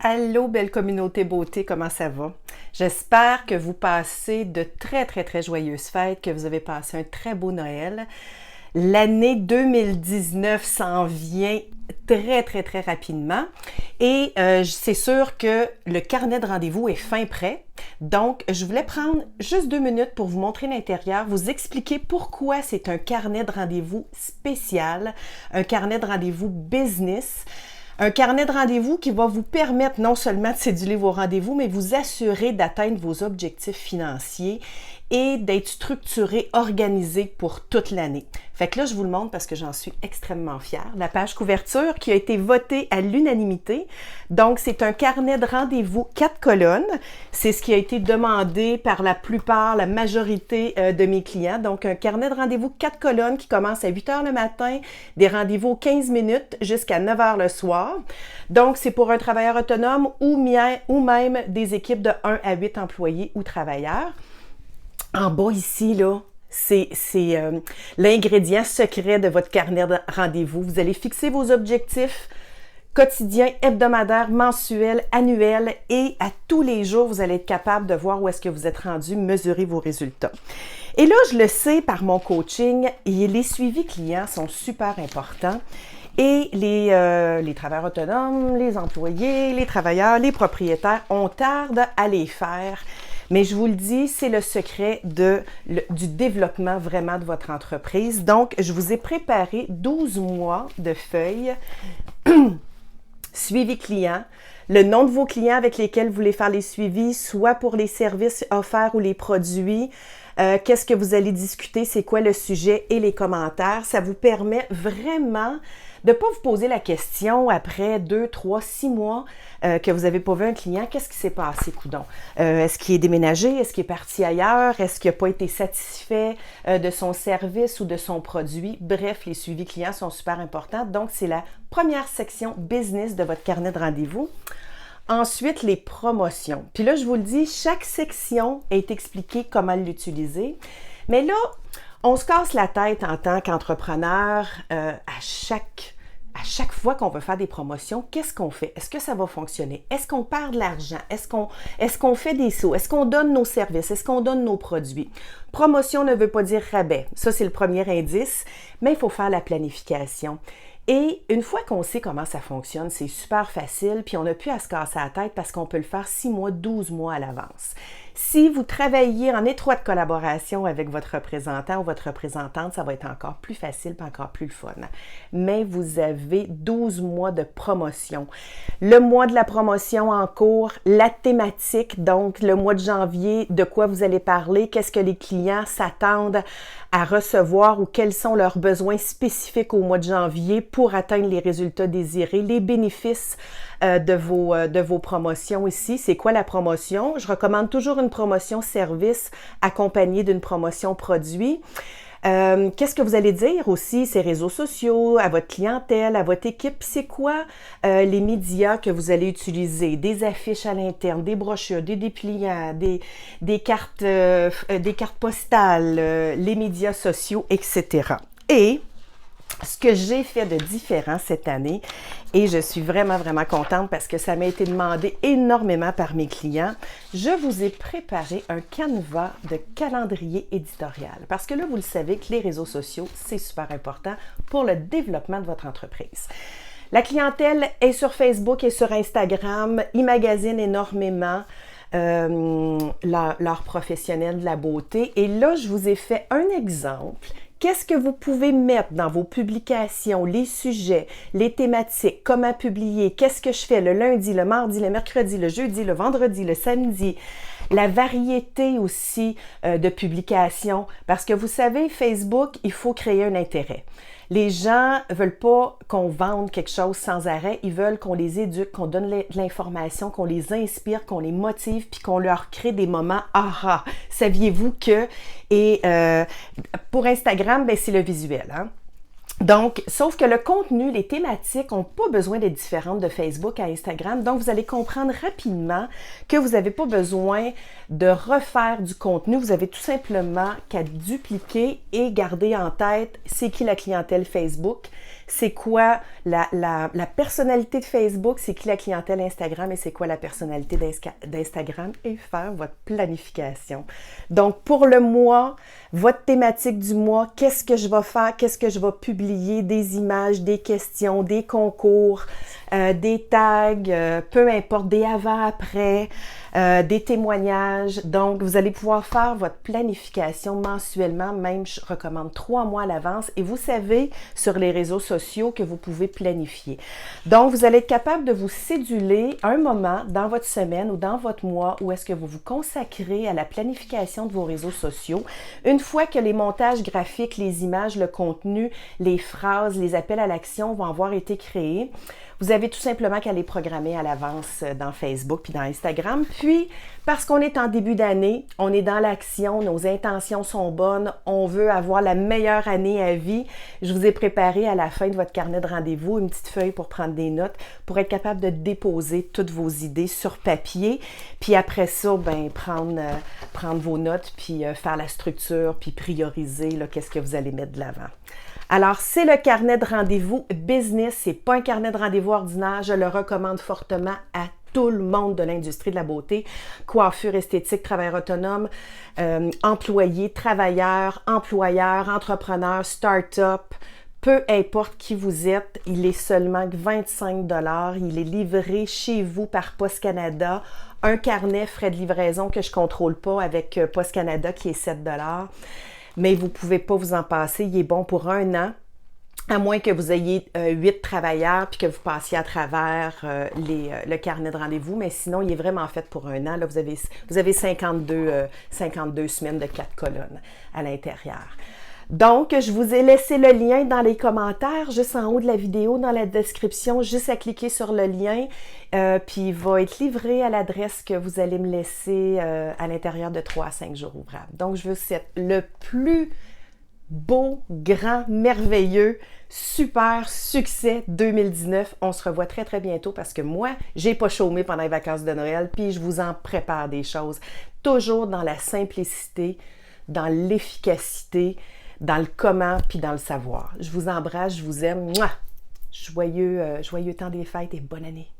Allô, belle communauté beauté, comment ça va? J'espère que vous passez de très joyeuses fêtes, que vous avez passé un très beau Noël. L'année 2019 s'en vient très rapidement et c'est sûr que le carnet de rendez-vous est fin prêt. Donc, je voulais prendre juste 2 minutes pour vous montrer l'intérieur, vous expliquer pourquoi c'est un carnet de rendez-vous spécial, un carnet de rendez-vous business. Un carnet de rendez-vous qui va vous permettre non seulement de céduler vos rendez-vous, mais vous assurer d'atteindre vos objectifs financiers et d'être structuré, organisé pour toute l'année. Fait que là, je vous le montre parce que j'en suis extrêmement fière. La page couverture qui a été votée à l'unanimité. Donc, c'est un carnet de rendez-vous 4 colonnes. C'est ce qui a été demandé par la majorité de mes clients. Donc, un carnet de rendez-vous 4 colonnes qui commence à 8 heures le matin, des rendez-vous 15 minutes jusqu'à 9 heures le soir. Donc, c'est pour un travailleur autonome ou même des équipes de 1 à 8 employés ou travailleurs. En bas ici, là, c'est l'ingrédient secret de votre carnet de rendez-vous. Vous allez fixer vos objectifs quotidiens, hebdomadaires, mensuels, annuels et à tous les jours, vous allez être capable de voir où est-ce que vous êtes rendu, mesurer vos résultats. Et là, je le sais par mon coaching, et les suivis clients sont super importants. Et les travailleurs autonomes, les employés, les travailleurs, les propriétaires, on tarde à les faire. Mais je vous le dis, c'est le secret du développement vraiment de votre entreprise. Donc, je vous ai préparé 12 mois de feuilles, suivi client, le nom de vos clients avec lesquels vous voulez faire les suivis, soit pour les services offerts ou les produits, qu'est-ce que vous allez discuter, c'est quoi le sujet et les commentaires. Ça vous permet vraiment de ne pas vous poser la question après 2, 3, 6 mois que vous n'avez pas vu un client, qu'est-ce qui s'est passé, coudonc? Est-ce qu'il est déménagé? Est-ce qu'il est parti ailleurs? Est-ce qu'il n'a pas été satisfait de son service ou de son produit? Bref, les suivis clients sont super importants. Donc, c'est la première section business de votre carnet de rendez-vous. Ensuite, les promotions. Puis là, je vous le dis, chaque section est expliquée comment l'utiliser. Mais là, on se casse la tête en tant qu'entrepreneur à chaque fois qu'on veut faire des promotions. Qu'est-ce qu'on fait? Est-ce que ça va fonctionner? Est-ce qu'on perd de l'argent? Est-ce qu'on fait des sauts? Est-ce qu'on donne nos services? Est-ce qu'on donne nos produits? Promotion ne veut pas dire rabais. Ça, c'est le premier indice, mais il faut faire la planification. Et une fois qu'on sait comment ça fonctionne, c'est super facile, puis on n'a plus à se casser la tête parce qu'on peut le faire 6 mois, 12 mois à l'avance. Si vous travaillez en étroite collaboration avec votre représentant ou votre représentante, ça va être encore plus facile et encore plus fun. Mais vous avez 12 mois de promotion. Le mois de la promotion en cours, la thématique, donc le mois de janvier, de quoi vous allez parler, qu'est-ce que les clients s'attendent à recevoir ou quels sont leurs besoins spécifiques au mois de janvier pour atteindre les résultats désirés, les bénéfices de vos promotions ici. C'est quoi la promotion? Je recommande toujours une promotion service accompagnée d'une promotion produit. Qu'est-ce que vous allez dire aussi, ces réseaux sociaux, à votre clientèle, à votre équipe? C'est quoi les médias que vous allez utiliser? Des affiches à l'interne, des brochures, des dépliants, des cartes postales, les médias sociaux, etc. Et ce que j'ai fait de différent cette année, et je suis vraiment contente parce que ça m'a été demandé énormément par mes clients, je vous ai préparé un canevas de calendrier éditorial. Parce que là, vous le savez que les réseaux sociaux, c'est super important pour le développement de votre entreprise. La clientèle est sur Facebook et sur Instagram, ils magasinent énormément leurs professionnels de la beauté. Et là, je vous ai fait un exemple. Qu'est-ce que vous pouvez mettre dans vos publications, les sujets, les thématiques, comment publier, qu'est-ce que je fais le lundi, le mardi, le mercredi, le jeudi, le vendredi, le samedi, la variété aussi de publications. Parce que vous savez, Facebook, il faut créer un intérêt. Les gens ne veulent pas qu'on vende quelque chose sans arrêt, ils veulent qu'on les éduque, qu'on donne de l'information, qu'on les inspire, qu'on les motive, puis qu'on leur crée des moments « aha ». Saviez-vous que... Et pour Instagram, ben, c'est le visuel, hein? Donc, sauf que le contenu, les thématiques n'ont pas besoin d'être différentes de Facebook à Instagram. Donc, vous allez comprendre rapidement que vous n'avez pas besoin de refaire du contenu. Vous avez tout simplement qu'à dupliquer et garder en tête c'est qui la clientèle Facebook, c'est quoi la personnalité de Facebook, c'est qui la clientèle Instagram et c'est quoi la personnalité d'Instagram et faire votre planification. Donc, pour le mois, votre thématique du mois, qu'est-ce que je vais faire, qu'est-ce que je vais publier, des images, des questions, des concours, des tags, peu importe, des avant-après, des témoignages. Donc, vous allez pouvoir faire votre planification mensuellement, même je recommande 3 mois à l'avance et vous savez sur les réseaux sociaux que vous pouvez planifier. Donc, vous allez être capable de vous céduler un moment dans votre semaine ou dans votre mois où est-ce que vous vous consacrez à la planification de vos réseaux sociaux. Une fois que les montages graphiques, les images, le contenu, les phrases, les appels à l'action vont avoir été créés, vous avez tout simplement qu'à les programmer à l'avance dans Facebook puis dans Instagram. Puis, parce qu'on est en début d'année, on est dans l'action, nos intentions sont bonnes, on veut avoir la meilleure année à vie. Je vous ai préparé à la fin de votre carnet de rendez-vous une petite feuille pour prendre des notes, pour être capable de déposer toutes vos idées sur papier. Puis après ça, ben prendre vos notes, puis faire la structure, puis prioriser qu'est-ce que vous allez mettre de l'avant. Alors, c'est le carnet de rendez-vous business. C'est pas un carnet de rendez-vous ordinaire. Je le recommande fortement à tout le monde de l'industrie de la beauté, coiffure, esthétique, travailleur autonome, employé, travailleur, employeur, entrepreneur, start-up, peu importe qui vous êtes, il est seulement 25 $. Il est livré chez vous par Post Canada. Un carnet frais de livraison que je ne contrôle pas avec Post Canada qui est 7 $. Mais vous ne pouvez pas vous en passer. Il est bon pour 1 an, à moins que vous ayez 8 travailleurs puis que vous passiez à travers le carnet de rendez-vous. Mais sinon, il est vraiment fait pour 1 an. Là, vous avez 52 semaines de 4 colonnes à l'intérieur. Donc, je vous ai laissé le lien dans les commentaires, juste en haut de la vidéo, dans la description, juste à cliquer sur le lien, puis il va être livré à l'adresse que vous allez me laisser à l'intérieur de 3 à 5 jours ouvrables. Donc, je vous souhaite le plus beau, grand, merveilleux, super succès 2019. On se revoit très, très bientôt parce que moi, j'ai pas chômé pendant les vacances de Noël, puis je vous en prépare des choses, toujours dans la simplicité, dans l'efficacité, dans le comment puis dans le savoir. Je vous embrasse, je vous aime. Mouah! Joyeux temps des fêtes et bonne année!